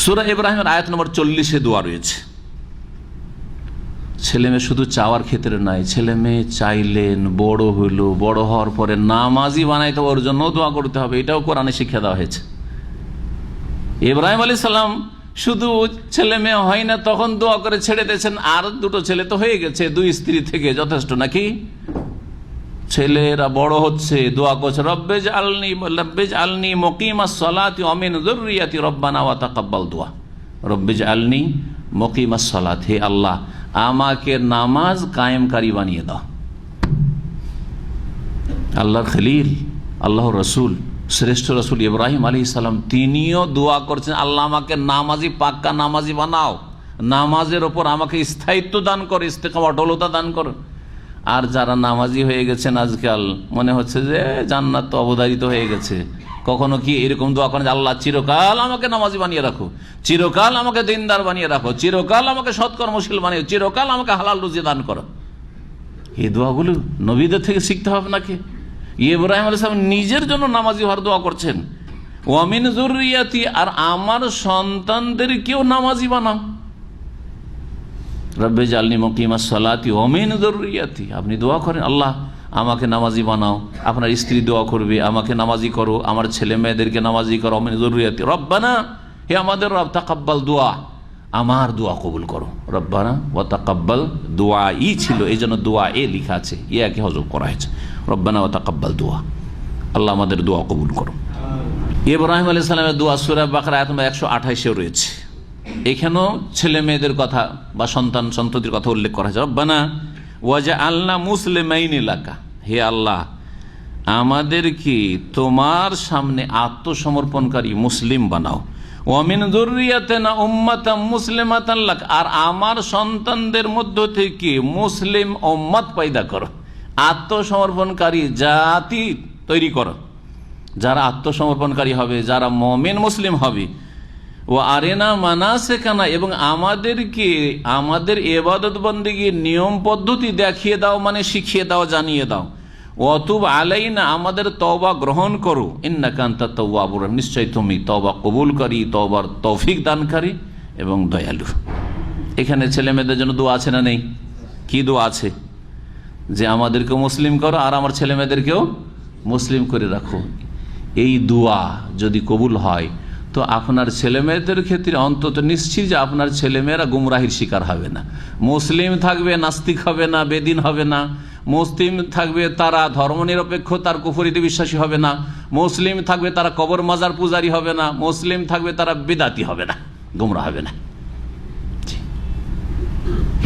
সূরা ইব্রাহিমের আয়াত নম্বর 40-এ দোয়া রয়েছে। ছেলে মেয়ে শুধু চাওয়ার ক্ষেত্রে নাই, ছেলে মেয়ে চাইলেন, বড় হইল, বড় হওয়ার পরে নামাজি বানাইতে ওর জন্য দোয়া করতে হবে, এটাও কোরআনে শিক্ষা দেওয়া হয়েছে। ইব্রাহিম আলাইহিস সালাম শুধু ছেলে মেয়ে হয় না তখন দোয়া করে ছেড়ে দিয়েছেন, আর দুটো ছেলে তো হয়ে গেছে, দুই স্ত্রী থেকে যথেষ্ট নাকি? ছেলেরা বড় হচ্ছে, দোয়া করছে রব্বিজ আলনি মুকিমাস সালাতি ওয়া মিন যুররিয়াতি রব্বানা ওয়া তাকাব্বাল দুআ। রব্বিজ আলনি মুকিমাস সালাত, হে আল্লাহ আমাকে নামাজ কায়েমকারী বানিয়ে দাও। আল্লাহর খলিল, আল্লাহর রসুল, শ্রেষ্ঠ রসুল ইব্রাহিম আলাইহিস সালাম তিনিও দোয়া করছেন, আল্লাহ আমাকে নামাজি, পাক্কা নামাজি বানাও, নামাজের ওপর আমাকে স্থায়িত্ব দান করো, ইস্তেকামত, অটলতা দান করো। আর যারা নামাজি হয়ে গেছেন আজকাল, মনে হচ্ছে যে জান্নাত তো অবধারিত হয়ে গেছে। কখনো কি এরকম দোয়া করেন, আল্লাহ চিরকাল আমাকে নামাজি বানিয়ে রাখো, চিরকাল আমাকে দিনদার বানিয়ে রাখো, চিরকাল আমাকে সৎকর্মশীল বানিয়ে, চিরকাল আমাকে হালাল রুজি দান করো? এই দোয়াগুলো নবীদের থেকে শিখতে হবে নাকি? ইব্রাহিম আলাইহিস সালাম নিজের জন্য নামাজি হওয়ার দোয়া করছেন, ওয়া মিন যুররিয়াতি, আর আমার সন্তানদেরকেও নামাজি বানাও। রব্বে জালনি মুকিমাস সালাতি ওয়া মিন যুররিয়াতি, আপনি দোয়া করেন আল্লাহ আমাকে নামাজি বানাও। আপনার স্ত্রী দোয়া করবে, আমাকে নামাজি করো, আমার ছেলে মেয়েদেরকে নামাজি করো। ওয়া মিন যুররিয়াতি রব্বানা, হে আমাদের রব, তাকাব্বাল দুআ, আমার দোয়া কবুল করো। রব্বানা ওয়া তাকাব্বাল দুআ ই ছিল, এই জন্য দোয়া এ লেখা আছে, ইয়াকে হযফ করা হয়েছে। রব্বানা ওয়া তাকাব্বাল দুআ, আল্লাহ আমাদের দোয়া কবুল করো। ইব্রাহিম আলাইহিস সালামের দোয়া সূরা বাকারা আয়াত নম্বর 128-এ রয়েছে। এখানেও ছেলে মেয়েদের কথা বা সন্তান সন্ততির কথা উল্লেখ করা হয়েছে। রব্বানা ওয়াজআলনা মুসলিমাইনি লাকা, হে আল্লাহ আমাদেরকে তোমার সামনে আত্মসমর্পণকারী মুসলিম বানাও। ওয়া মিন যুররিয়াতিনা উম্মাতাম মুসলিমাতান লাক, আর আমার সন্তানদের মধ্য থেকে মুসলিম উম্মত পয়দা করো, আত্মসমর্পণকারী জাতি তৈরি করো, যারা আত্মসমর্পণকারী হবে, যারা মুমিন মুসলিম হবে। ও আরেনা মানাসিকানা, এবং আমাদেরকে আমাদের ইবাদত বন্দেগীর নিয়ম পদ্ধতি দেখিয়ে দাও, মানে শিখিয়ে দাও, জানিয়ে দাও। ওয়াতুব আলাইনা, আমাদের তওবা গ্রহণ করো। ইন্নাকা আনতাত তাওয়াবুর, নিশ্চয় তুমি তওবা কবুলকারী, তওবার তৌফিক দানকারী এবং দয়ালু। এখানে ছেলে মেয়েদের জন্য দোয়া আছে না নেই? কি দোয়া আছে? যে আমাদেরকেও মুসলিম করো আর আমার ছেলে মেয়েদেরকেও মুসলিম করে রাখো। এই দোয়া যদি কবুল হয় তো আপনার ছেলে মেয়েদের ক্ষেত্রে অন্তত নিশ্চিত যে আপনার ছেলেমেয়েরা গুমরাহির শিকার হবে না। মুসলিম থাকবে, নাস্তিক হবে না, বেদিন হবে না। মুসলিম থাকবে, তারা ধর্মনিরপেক্ষ, তার কুফরিতে বিশ্বাসী হবে না। মুসলিম থাকবে, তারা কবর মাজার পূজারী হবে না। মুসলিম থাকবে, তারা বিদাতি হবে না, গুমরা হবে না।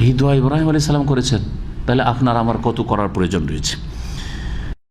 এই দোয়া ইব্রাহিম আলাইহিস সালাম করেছেন, তাহলে আপনার আমার কত করার প্রয়োজন রয়েছে।